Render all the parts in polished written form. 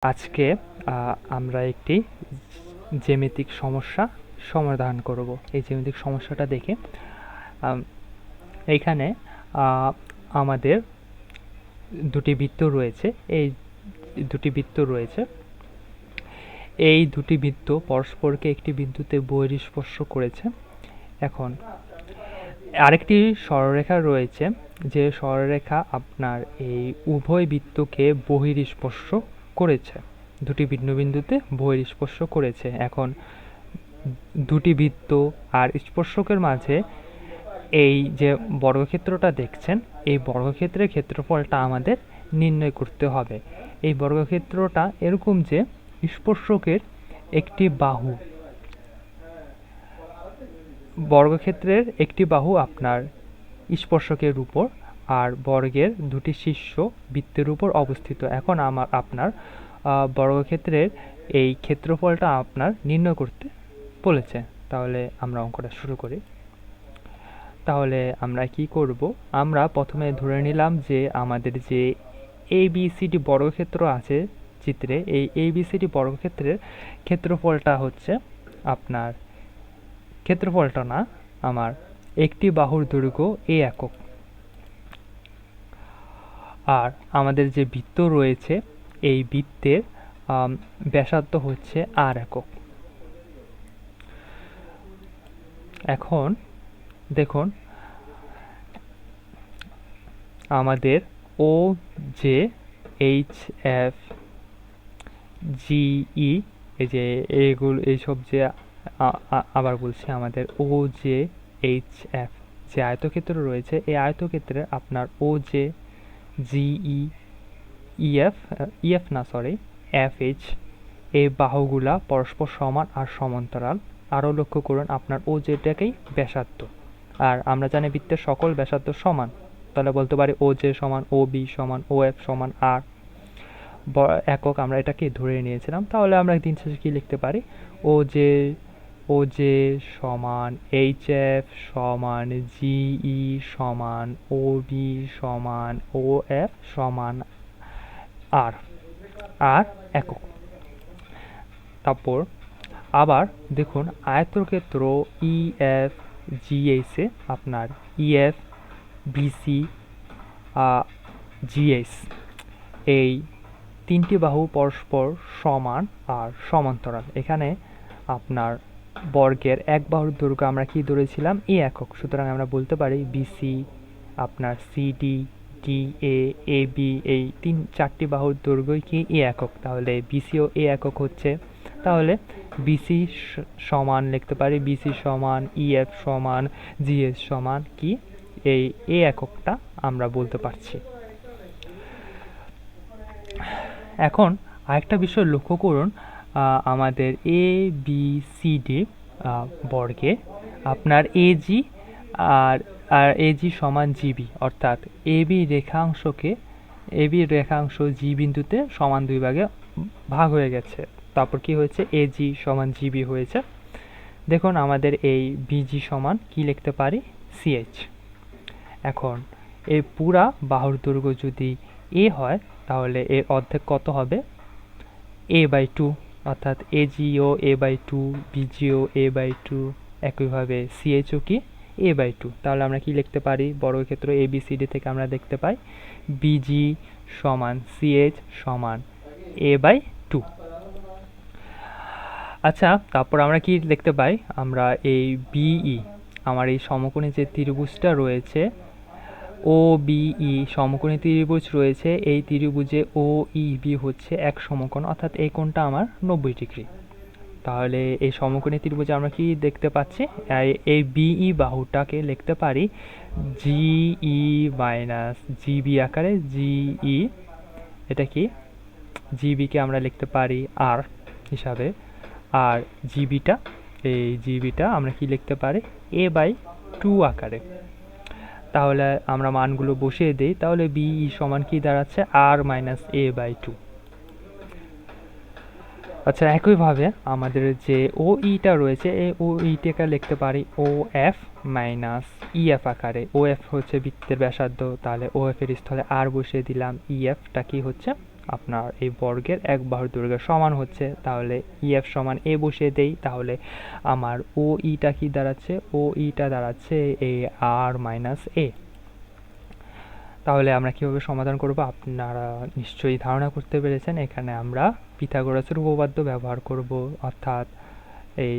আজকে আমরা একটি জ্যামিতিক সমস্যা সমাধান করব। এই জ্যামিতিক সমস্যাটা দেখে এইখানে আমাদের দুটি বৃত্ত রয়েছে। এই দুটি বৃত্ত পরস্পরকে একটি বিন্দুতে বহিঃস্পর্শ করেছে। এখন আরেকটি সরলরেখা রয়েছে, যে সরলরেখা আপনার এই উভয় বৃত্তকে বহিঃস্পর্শ করেছে, দুটি ভিন্ন বিন্দুতে বহিঃস্পর্শ করেছে। এখন দুটি বৃত্ত আর স্পর্শকের মাঝে এই যে বর্গক্ষেত্রটা দেখছেন, এই বর্গক্ষেত্রের ক্ষেত্রফলটা আমাদের নির্ণয় করতে হবে। এই বর্গক্ষেত্রটা এরকম যে স্পর্শকের একটি বাহু, বর্গক্ষেত্রের একটি বাহু আপনার স্পর্শকের উপর আর বর্গের দুটি শীর্ষ বৃত্তের উপর অবস্থিত। এখন আপনার বর্গক্ষেত্রের এই ক্ষেত্রফলটা আপনার নির্ণয় করতে বলেছে। তাহলে আমরা অঙ্কটা শুরু করি। তাহলে আমরা কি করব, আমরা প্রথমে ধরে নিলাম যে আমাদের যে ABCD বর্গক্ষেত্র আছে চিত্রে, এই ABCD বর্গক্ষেত্রের ক্ষেত্রফলটা হচ্ছে আপনার, ক্ষেত্রফলটা না, আমার একটি বাহুর দৈর্ঘ্য A একক, আর আমাদের যে বৃত্ত রয়েছে এই বৃত্তের ব্যাসার্ধ হচ্ছে R একক। এখন দেখুন, আমাদের ও জে এইচ এফ জি ই, এই যে এইগুলো, এইসব যে আবার বলছি, আমাদের ও জে এইচ এফ যে আয়তক্ষেত্র রয়েছে, এই আয়তক্ষেত্রে আপনার ও জে জিই এফ এইচ এই বাহুগুলা পরস্পর সমান আর সমান্তরাল। আরও লক্ষ্য করুন, আপনার ও জেটাকেই ব্যাসার্ধ, আর আমরা জানি বৃত্তের সকল ব্যাসার্ধ সমান। তাহলে বলতে পারি ও জে সমান ও বি সমান ও এফ সমান আর একক, আমরা এটাকে ধরে নিয়েছিলাম। তাহলে আমরা দিন শেষে কি লিখতে পারি, ও জে সমান এইচ এফ সমান জিই সমান ও বি সমান ও এফ সমান আর একক। তারপর আবার দেখুন, আয়তক্ষেত্র ই এফ জি এইচে আপনার ই এফ বিসি জিএস এই তিনটি বাহু পরস্পর সমান আর সমান্তরাল। এখানে আপনার বর্গের এক বাহুর দৈর্ঘ্য আমরা কি ধরেছিলাম, এ একক। সুতরাং আমরা বলতে পারি বিসি আপনার সিডি ডি এ বি এই চারটি বাহুর দৈর্ঘ্যই কি এ একক। তাহলে বিসিও এ একক হচ্ছে। তাহলে বিসি সমান লিখতে পারি বিসি সমান ইএফ সমান জিএস সমান কি এই এ এককটা আমরা বলতে পারছি। এখন আরেকটা বিষয় লক্ষ্য করুন, আমাদের এ বি সি ডি বর্গে আপনার এজি আর এজি সমান জিবি, অর্থাৎ এবি রেখাংশ জি বিন্দুতে সমান দুই ভাগে ভাগ হয়ে গেছে। তারপর কি হয়েছে, এজি সমান জিবি হয়েছে। দেখুন, আমাদের এই বিজি সমান কি লিখতে পারি, সিএইচ। এখন এই পুরা বাহুর দৈর্ঘ্য যদি এ হয়, তাহলে এর অর্ধেক কত হবে, a/2, অর্থাৎ এজিও a/2, বিজিও a/2, একইভাবে সিএইচও কি a/2। তাহলে আমরা কি লিখতে পারি, বর্গক্ষেত্র ABCD থেকে আমরা দেখতে পাই বিজি সমান সিএইচ সমান a/2। আচ্ছা, তারপর আমরা কি লিখতে পাই, আমরা এই বিই, আমার এই সমকোণী যে ত্রিভুজটা রয়েছে ও বিই সমকোণী ত্রিভুজ রয়েছে, এই ত্রিভুজে ও ই বি হচ্ছে এক সমকোণ, অর্থাৎ এই কোণটা আমার 90 ডিগ্রি। তাহলে এই সমকোণী ত্রিভুজে আমরা কি দেখতে পাচ্ছি, এই বিই বাহুটাকে লিখতে পারি জিই মাইনাস জিবি আকারে, জিই এটা কি জিবিকে আমরা লিখতে পারি আর হিসাবে, আর জিবিটা আমরা কি লিখতে পারি a/2 আকারে। তাহলে আমরা মানগুলো বসিয়ে দিই, তাহলে বিই সমান কি দাঁড়াচ্ছে, আর মাইনাস a/2। আচ্ছা, একইভাবে আমাদের যে ও ইটা রয়েছে, এই ও ইটাকে লিখতে পারি ও এফ মাইনাস ইএফ আকারে। ও এফ হচ্ছে বৃত্তের ব্যাসার্ধ, তাহলে ও এফ এর স্থলে আর বসিয়ে দিলাম, ইএফটা কি হচ্ছে আপনার এই বর্গের এক বাহুর দৈর্ঘ্যের সমান হচ্ছে। তাহলে ইএফ সমান এ বসিয়ে দেই, তাহলে আমার ও ইটা কি দাঁড়াচ্ছে, ও ইটা দাঁড়াচ্ছে এ আর মাইনাস এ। তাহলে আমরা কীভাবে সমাধান করব আপনারা নিশ্চয়ই ধারণা করতে পেরেছেন। এখানে আমরা পিথাগোরাসের উপপাদ্য ব্যবহার করব, অর্থাৎ এই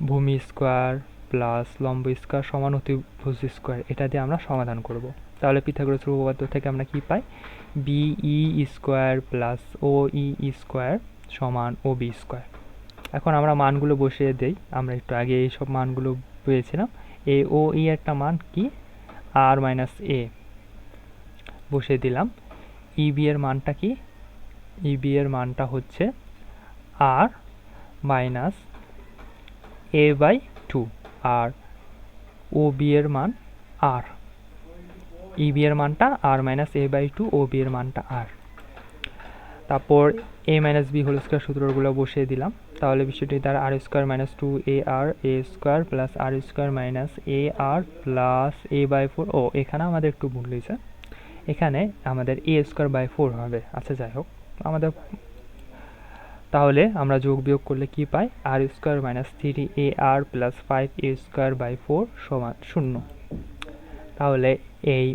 ভূমি স্কোয়ার প্লাস লম্ব স্কোয়ার সমান অতিভুজ স্কোয়ার, এটা দিয়ে আমরা সমাধান করব। তাহলে পিথাগোরাসের উপপাদ্য থেকে আমরা কি পাই, BE square plus O E square সমান ও বি স্কোয়ার। এখন আমরা মানগুলো বসিয়ে দেই, আমরা একটু আগে এই সব মানগুলো পেয়েছিলাম। এ ও ই একটা মান কি আর মাইনাস এ বসিয়ে দিলাম। ইবি এর মানটা কি, ইবি এর মানটা হচ্ছে r minus a by two, আর ও বি এর মান আর, ইবি এর মানটা r minus a by two, O B এর মানটা আর। তারপর a minus b whole square সূত্রগুলো বসিয়ে দিলাম। তাহলে বিষয়টি দ্বারা r square minus two a r a square plus r square minus a r plus a by four. ও এখানে আমাদের একটু ভুল হয়েছে, এখানে আমাদের এ স্কোয়ার বাই ফোর হবে। আচ্ছা যাই হোক, আমাদের তাহলে আমরা যোগ বিয়োগ করলে কি পাই, r square minus three a r plus five a square by four সমান শূন্য। তাহলে এই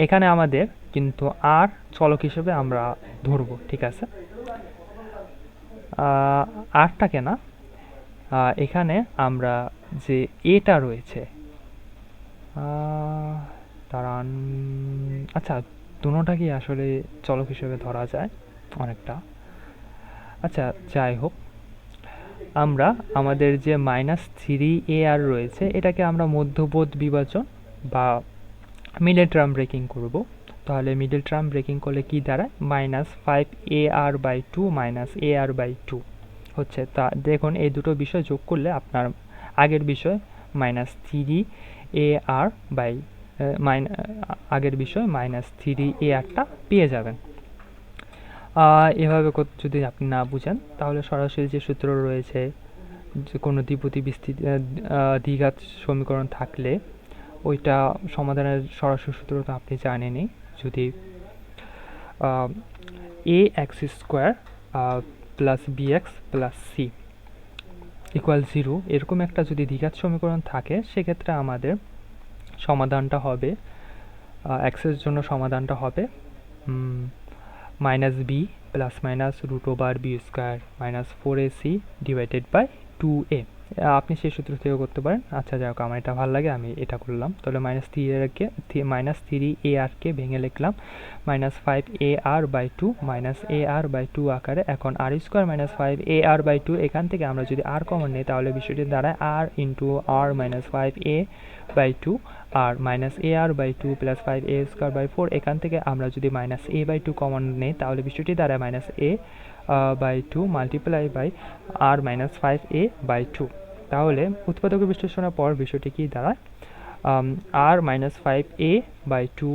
এখানে আমাদের কিন্তু আর চলক হিসেবে আমরা ধরবো, ঠিক আছে। আরটাকে না, এখানে আমরা যে এটা রয়েছে দাঁড়ান, আচ্ছা দুটোটাকে আসলে চলক হিসেবে ধরা যায় অনেকটা। আচ্ছা যাই হোক, আমরা আমাদের যে মাইনাস থ্রি এ আর রয়েছে এটাকে আমরা মধ্যপদ বিভাজন বা মিডল টার্ম ব্রেকিং করব। তাহলে মিডল টার্ম ব্রেকিং করলে কি দাঁড়ায়, minus five a r by two minus a r by two হচ্ছে। তা দেখুন এই দুটো বিষয় যোগ করলে আপনার আগের বিষয় minus three a r by আগের বিষয় মাইনাস থ্রি এ আরটা পেয়ে যাবেন। এভাবে যদি আপনি না বুঝেন তাহলে সরাসরি যে সূত্র রয়েছে, যে কোনো দ্বিপদী দ্বিঘাত সমীকরণ থাকলে ওইটা সমাধানের সরাসরি সূত্র তো আপনি জানেনই। যদি a x square plus b x plus c equal zero, এরকম একটা যদি দ্বিঘাত সমীকরণ থাকে, সেক্ষেত্রে আমাদের সমাধানটা হবে, এক্সের জন্য সমাধানটা হবে minus b plus minus root over b square minus four a c divided by two a. আপনি সেই সূত্র থেকেও করতে পারেন। আচ্ছা যাই হোক, আমার এটা ভালো লাগে, আমি এটা করলাম। তাহলে মাইনাস থ্রি এ আরকে ভেঙে লিখলাম minus five a r by two minus a r by two আকারে। এখন r square minus five a r by two, এখান থেকে আমরা যদি আর কমন নিই তাহলে বিষয়টি দাঁড়ায় r into r minus five a by two r minus a r by two plus five a square by four. এখান থেকে আমরা যদি minus a by two common নিই তাহলে বিষয়টি দাঁড়ায় minus a by two multiply by r minus five a by two. তাহলে উৎপাদক বিশ্লেষণের পর বিষয়টি কি দাঁড়ায়, r minus five a by two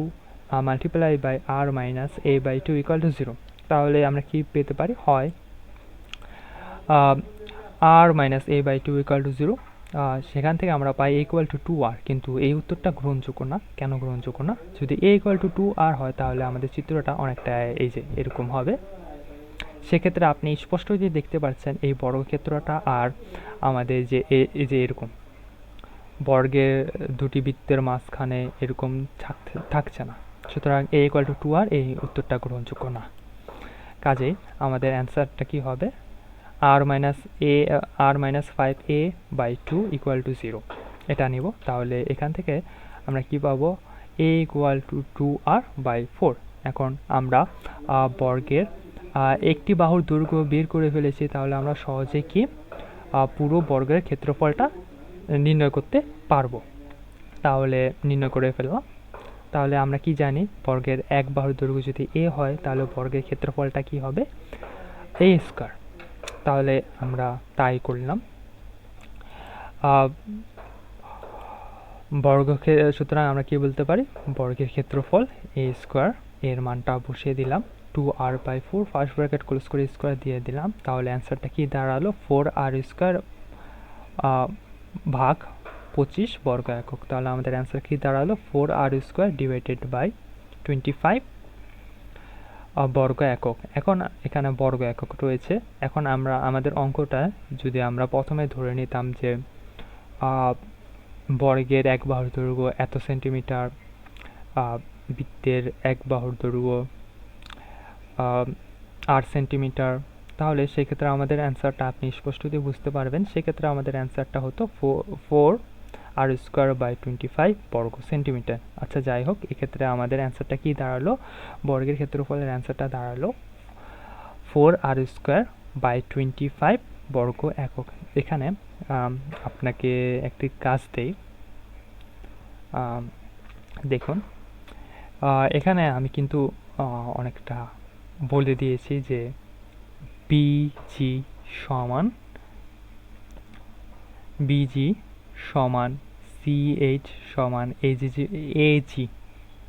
multiply by r minus a by two equal to zero. তাহলে আমরা কি পেতে পারি, হয় r minus a by two equal to zero, সেখান থেকে আমরা পাই a equal to two r. কিন্তু এই উত্তরটা গ্রহণযোগ্য না। কেন গ্রহণযোগ্য না, যদি a equal to two r হয় তাহলে আমাদের চিত্রটা অনেকটা এই যে এরকম হবে। সেক্ষেত্রে আপনি স্পষ্টই দেখতে পাচ্ছেন এই বর্গক্ষেত্রটা আর আমাদের যে এই যে এরকম বর্গের দুটি বৃত্তের মাঝখানে এরকম থাকছে না। সুতরাং a equal to two r, এই উত্তরটা গ্রহণযোগ্য না। কাজেই আমাদের অ্যান্সারটা কি হবে, r minus five a by two equal to zero, এটা নিব। তাহলে এখান থেকে আমরা কি পাবো, a equal to two r by four. এখন আমরা বর্গের একটি বাহুর দৈর্ঘ্য বের করে ফেলেছি, তাহলে আমরা সহজে কি পুরো বর্গের ক্ষেত্রফলটা নির্ণয় করতে পারবো। তাহলে নির্ণয় করে ফেললাম। তাহলে আমরা কি জানি, বর্গের এক বাহুর দৈর্ঘ্য যদি এ হয় তাহলে বর্গের ক্ষেত্রফলটা কি হবে, এ স্কোয়ার। তাহলে আমরা তাই করলাম। সুতরাং আমরা কি বলতে পারি, বর্গের ক্ষেত্রফল এ স্কোয়ার, এর মানটা বসিয়ে দিলাম two r by four, first bracket close করে স্কোয়ার দিয়ে দিলাম। তাহলে অ্যান্সারটা কি দাঁড়ালো, ফোর আর স্কোয়ার ভাগ 25 বর্গ একক। তাহলে আমাদের অ্যান্সার কি দাঁড়ালো, four r square divided by 25 বর্গ একক। এখন এখানে বর্গ একক রয়েছে। এখন আমরা আমাদের অঙ্কটা যদি আমরা প্রথমে ধরে নিতাম যে বর্গের এক বাহুর দৈর্ঘ্য এত সেন্টিমিটার, বৃত্তের এক বাহুর দৈর্ঘ্য 8 সেন্টিমিটার, তাহলে সেক্ষেত্রে আমাদের অ্যান্সারটা আপনি স্পষ্টতই বুঝতে পারবেন। সেক্ষেত্রে আমাদের অ্যান্সারটা হতো 4r²/25 বর্গ সেন্টিমিটার। আচ্ছা, যাই হোক, এক্ষেত্রে আমাদের অ্যান্সারটা কি দাঁড়ালো? বর্গের ক্ষেত্রফলের অ্যান্সারটা দাঁড়ালো 4r²/25 বর্গ একক। এখানে আপনাকে একটি কাজ দেই। দেখুন, এখানে আমি কিন্তু অনেকটা বলে দিয়েছি যে বিজি সমান সিএইচ সমান এজি,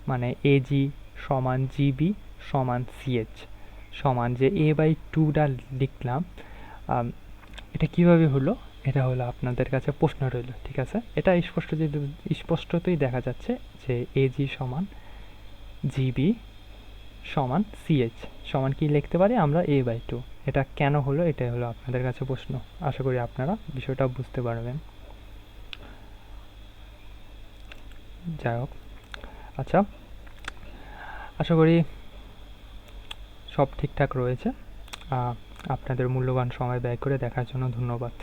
মানে এজি সমান জিবি সমান সিএইচ সমান যে a/2টা লিখলাম। এটা কিভাবে হলো? এটা হলো আপনাদের কাছে প্রশ্ন রইল, ঠিক আছে? এটা স্পষ্টতই দেখা যাচ্ছে যে এজি সমান জিবি সমান সিএইচ সমান কি লিখতে পারি আমরা? a/2। এটা কেন হলো? এটাই হলো আপনাদের কাছে প্রশ্ন। আশা করি আপনারা বিষয়টা বুঝতে পারবেন। যাই হোক, আচ্ছা, আশা করি সব ঠিকঠাক রয়েছে। আপনাদের মূল্যবান সময় ব্যয় করে দেখার জন্য ধন্যবাদ।